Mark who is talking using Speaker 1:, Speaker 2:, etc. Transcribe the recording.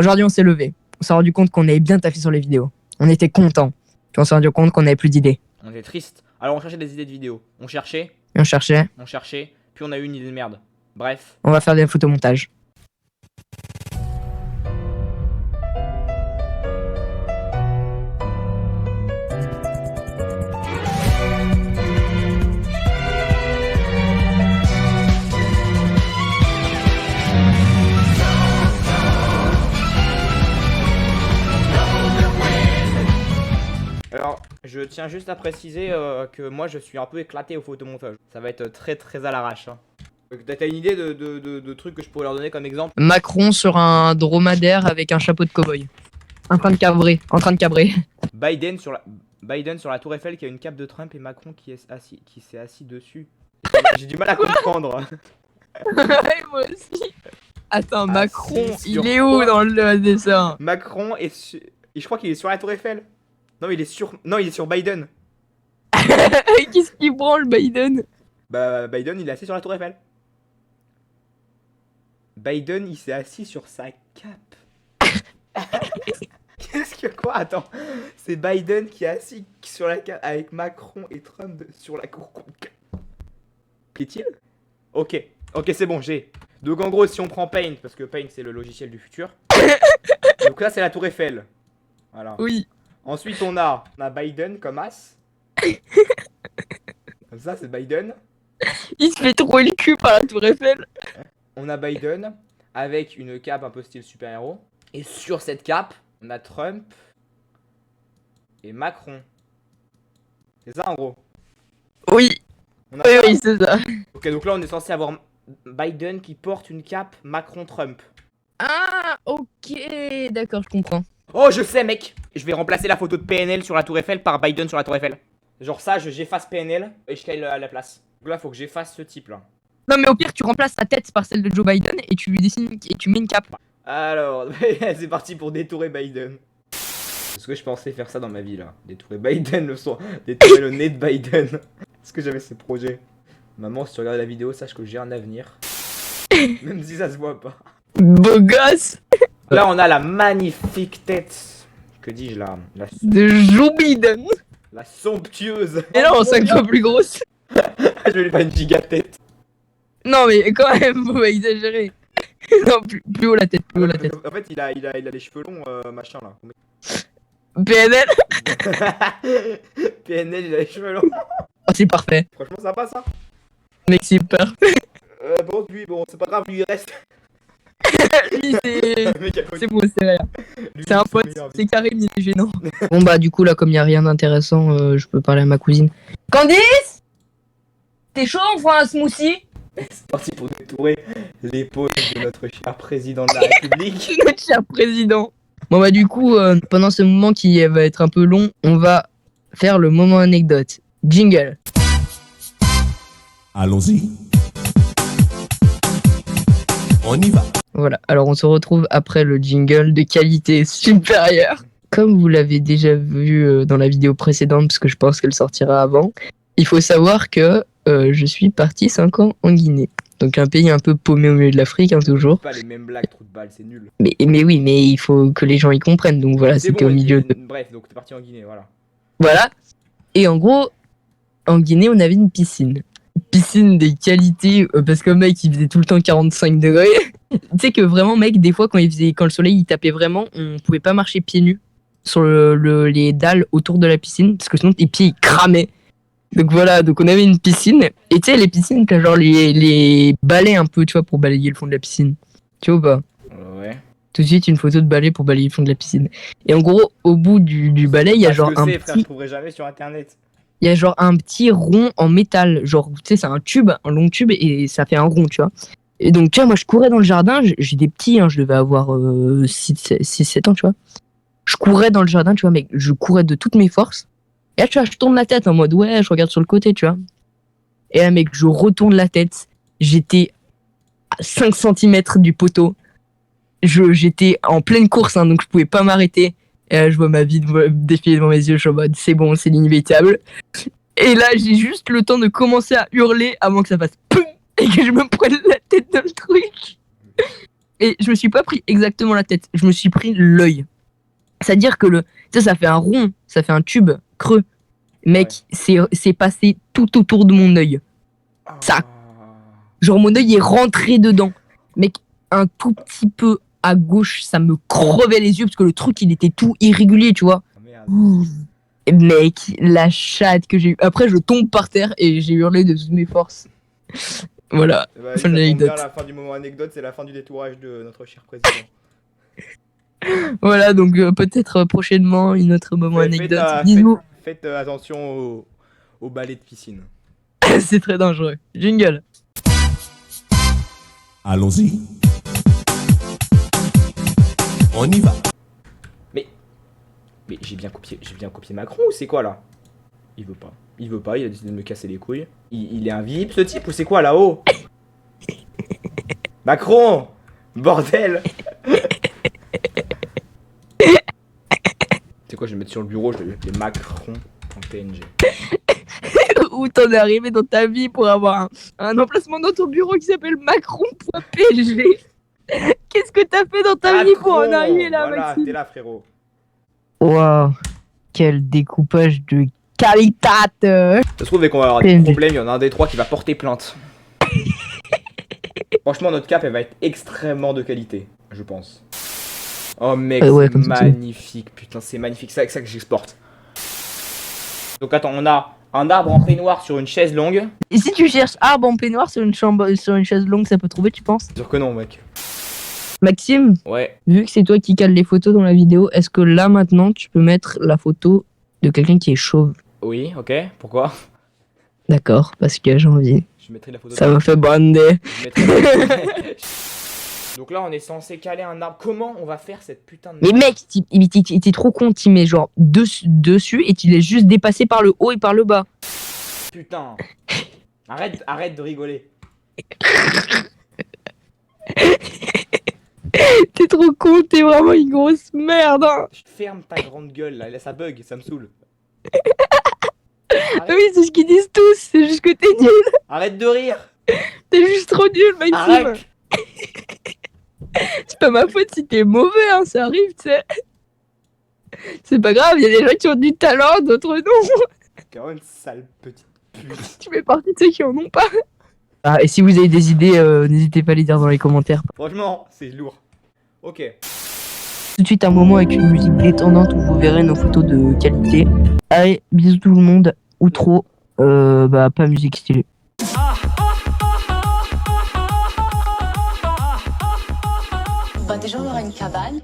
Speaker 1: Aujourd'hui, on s'est levé. On s'est rendu compte qu'on avait bien taffé sur les vidéos. On était contents. Puis on s'est rendu compte qu'on avait plus d'idées.
Speaker 2: On était triste. Alors on cherchait des idées de vidéos. On cherchait,
Speaker 1: Et on cherchait.
Speaker 2: puis on a eu une idée de merde. Bref.
Speaker 1: On va faire des photomontages.
Speaker 2: Alors, je tiens juste à préciser que moi je suis un peu éclaté au photomontage. Ça va être très à l'arrache. Hein. T'as une idée de trucs que je pourrais leur donner comme exemple?
Speaker 1: Macron sur un dromadaire avec un chapeau de cow-boy. En train de cabrer.
Speaker 2: Biden sur la tour Eiffel qui a une cape de Trump et Macron qui s'est assis dessus. J'ai du mal à comprendre.
Speaker 1: Ouais, moi aussi. Attends, Macron,
Speaker 2: sur
Speaker 1: il est où
Speaker 2: quoi
Speaker 1: dans le dessin?
Speaker 2: Macron est sur... Et je crois qu'il est sur la tour Eiffel. Non, il est sur Biden.
Speaker 1: Qu'est-ce qu'il branle, Biden?
Speaker 2: Bah, Biden, il est assis sur la tour Eiffel. Biden, il s'est assis sur sa cape. Qu'est-ce que quoi? Attends. C'est Biden qui est assis sur la cape avec Macron et Trump sur la cour. Plaît-il? Ok, c'est bon, j'ai. Donc en gros, si on prend Paint, parce que Paint c'est le logiciel du futur. Donc là, c'est la tour Eiffel. Voilà.
Speaker 1: Oui.
Speaker 2: Ensuite, on a Biden comme as. Comme ça, c'est Biden.
Speaker 1: Il se fait trouer le cul par la tour Eiffel.
Speaker 2: On a Biden avec une cape un peu style super-héros. Et sur cette cape, on a Trump et Macron. C'est ça en gros.
Speaker 1: Oui,
Speaker 2: On a ça.
Speaker 1: oui, c'est ça.
Speaker 2: Ok, donc là, on est censé avoir Biden qui porte une cape Macron-Trump.
Speaker 1: Ah, ok, d'accord, je comprends.
Speaker 2: Oh, je sais, mec. Je vais remplacer la photo de PNL sur la tour Eiffel par Biden sur la tour Eiffel. Genre ça, j'efface PNL et je cale à la place. Donc là, faut que j'efface ce type là.
Speaker 1: Non, mais au pire, tu remplaces sa tête par celle de Joe Biden et tu lui dessines et tu mets une cape.
Speaker 2: Alors, c'est parti pour détourer Biden. Est-ce que je pensais faire ça dans ma vie là? Détourer Biden détourer le nez de Biden. Est-ce que j'avais ce projet? Maman, si tu regardes la vidéo, sache que j'ai un avenir. Même si ça se voit pas.
Speaker 1: Beau gosse
Speaker 2: Là, on a la magnifique tête. Que dis-je là?
Speaker 1: de Joe Biden.
Speaker 2: La somptueuse.
Speaker 1: Et non, 5 fois plus grosse.
Speaker 2: Je vais lui faire une giga tête.
Speaker 1: Non, mais quand même, faut pas exagérer. Non, plus haut la tête, plus haut la tête.
Speaker 2: En fait, il a les cheveux longs, machin là.
Speaker 1: PNL.
Speaker 2: PNL, il a les cheveux longs.
Speaker 1: Oh, c'est parfait.
Speaker 2: Franchement, ça passe, hein.
Speaker 1: Mec, c'est parfait.
Speaker 2: Bon, lui, bon, c'est pas grave, lui, il reste.
Speaker 1: Lui, c'est...
Speaker 2: Mec, à côté.
Speaker 1: C'est bon, c'est rien.
Speaker 2: Lui,
Speaker 1: C'est un pote,
Speaker 2: meilleur vie.
Speaker 1: c'est Karim, il est gênant. Bon bah du coup là, comme il y a rien d'intéressant, je peux parler à ma cousine. Candice, t'es chaud, on fera un smoothie?
Speaker 2: C'est parti pour détourer l'épaule de notre cher président de la République.
Speaker 1: Notre cher président. Bon bah du coup, pendant ce moment qui va être un peu long, on va faire le moment anecdote. Jingle.
Speaker 3: Allons-y. On y va.
Speaker 1: Voilà, alors on se retrouve après le jingle de qualité supérieure. Comme vous l'avez déjà vu dans la vidéo précédente, parce que je pense qu'elle sortira avant, il faut savoir que je suis parti 5 ans en Guinée. Donc un pays un peu paumé au milieu de l'Afrique, hein, toujours.
Speaker 2: Pas les mêmes blagues, trou de balle, c'est nul.
Speaker 1: Mais oui, mais il faut que les gens y comprennent. Donc voilà, c'était
Speaker 2: bon,
Speaker 1: au milieu de...
Speaker 2: Bref, donc t'es parti en Guinée, voilà.
Speaker 1: Voilà. Et en gros, en Guinée, on avait une piscine. Piscine des qualités, parce que mec, il faisait tout le temps 45 degrés. Tu sais que vraiment, mec, des fois, quand le soleil il tapait vraiment, on pouvait pas marcher pieds nus sur les dalles autour de la piscine, parce que sinon tes pieds ils cramaient. Donc voilà, donc on avait une piscine, et tu sais, les piscines, t'as genre les balais un peu, tu vois, pour balayer le fond de la piscine. Tu vois ou pas?
Speaker 2: Ouais.
Speaker 1: Tout de suite, une photo de balai pour balayer le fond de la piscine. Et en gros, au bout du balai, il y a genre un
Speaker 2: frère, je
Speaker 1: petit...
Speaker 2: trouverai jamais sur internet.
Speaker 1: Il y a genre un petit rond en métal, genre, tu sais, c'est un tube, un long tube, et ça fait un rond, tu vois. Et donc, tu vois, moi, je courais dans le jardin, j'ai des petits, hein, je devais avoir 6-7 ans, tu vois. Je courais dans le jardin, tu vois, mec, je courais de toutes mes forces. Et là, tu vois, je tourne la tête en mode, ouais, je regarde sur le côté, tu vois. Et là, mec, je retourne la tête, j'étais à 5 cm du poteau. J'étais en pleine course, hein, donc je pouvais pas m'arrêter. Et là, je vois ma vie défiler devant mes yeux, je suis en mode, c'est bon, c'est l'inévitable. Et là, j'ai juste le temps de commencer à hurler avant que ça fasse POUM et que je me prenne la tête dans le truc. Et je me suis pas pris exactement la tête, je me suis pris l'œil. C'est-à-dire que ça fait un rond, ça fait un tube creux. Mec, c'est passé tout autour de mon œil. Ça, genre mon œil est rentré dedans. Mec, un tout petit peu à gauche, ça me crevait les yeux parce que le truc, il était tout irrégulier, tu vois.
Speaker 2: Merde.
Speaker 1: Mec, la chatte que j'ai eue. Après, je tombe par terre et j'ai hurlé de toutes mes forces. Voilà.
Speaker 2: Bah,
Speaker 1: Fin
Speaker 2: ça
Speaker 1: de
Speaker 2: tombe
Speaker 1: l'anecdote.
Speaker 2: bien, la fin du moment anecdote, c'est la fin du détourage de notre cher président.
Speaker 1: Voilà, donc peut-être prochainement une autre moment anecdote. Dis-nous.
Speaker 2: Faites attention au balai de piscine.
Speaker 1: C'est très dangereux. Jingle.
Speaker 3: Allons-y. On y va.
Speaker 2: Mais j'ai bien copié Macron ou c'est quoi là? Il veut pas, il a décidé de me casser les couilles. Il est invisible ce type ou c'est quoi là-haut? Macron! Bordel! C'est quoi, je vais mettre sur le bureau, je vais l'appeler Macron.png.
Speaker 1: Où t'en es arrivé dans ta vie pour avoir un emplacement dans ton bureau qui s'appelle Macron.pg? Qu'est-ce que t'as fait dans ta vie pour en arriver là,
Speaker 2: voilà,
Speaker 1: Maxime?
Speaker 2: t'es là, frérot.
Speaker 1: Waouh, quel découpage de qualité.
Speaker 2: Ça se trouve, dès qu'on va avoir des problèmes, il y en a un des trois qui va porter plainte. Franchement, notre cape, elle va être extrêmement de qualité, je pense. Oh mec, c'est magnifique, putain, c'est magnifique, c'est avec ça que j'exporte. Donc attends, on a un arbre en peignoir sur une chaise longue.
Speaker 1: Et si tu cherches arbre en peignoir sur une chaise longue, ça peut trouver, tu penses?
Speaker 2: Sûr que non, mec.
Speaker 1: Maxime,
Speaker 2: Ouais.
Speaker 1: vu que c'est toi qui cales les photos dans la vidéo, est-ce que là maintenant tu peux mettre la photo de quelqu'un qui est chauve?
Speaker 2: Oui, ok, pourquoi?
Speaker 1: D'accord, parce que j'ai envie.
Speaker 2: Je mettrai la photo.
Speaker 1: Ça me fait bander.
Speaker 2: Donc là, on est censé caler un arbre. Comment on va faire cette putain de...
Speaker 1: Mais mec, t'es trop con, t'y mets genre dessus et tu laisses juste dépasser par le haut et par le bas.
Speaker 2: Putain. Arrête de rigoler.
Speaker 1: T'es trop con, t'es vraiment une grosse merde. Hein.
Speaker 2: Ferme ta grande gueule là, ça bug, ça me saoule.
Speaker 1: Oui, c'est ce qu'ils disent tous, c'est juste que t'es nul.
Speaker 2: Arrête de rire.
Speaker 1: T'es juste trop nul, Maxime.
Speaker 2: Arrête.
Speaker 1: C'est pas ma faute si t'es mauvais, hein, ça arrive, tu sais. C'est pas grave, y a des gens qui ont du talent, d'autres non.
Speaker 2: Quand même, sale petite pute.
Speaker 1: Tu fais partie de ceux qui en ont pas. Ah, et si vous avez des idées, n'hésitez pas à les dire dans les commentaires.
Speaker 2: Franchement, c'est lourd. Ok.
Speaker 1: Tout de suite un moment avec une musique détendante où vous verrez nos photos de qualité. Allez, bisous tout le monde. Outro, pas musique stylée.
Speaker 4: Déjà on aura une cabane.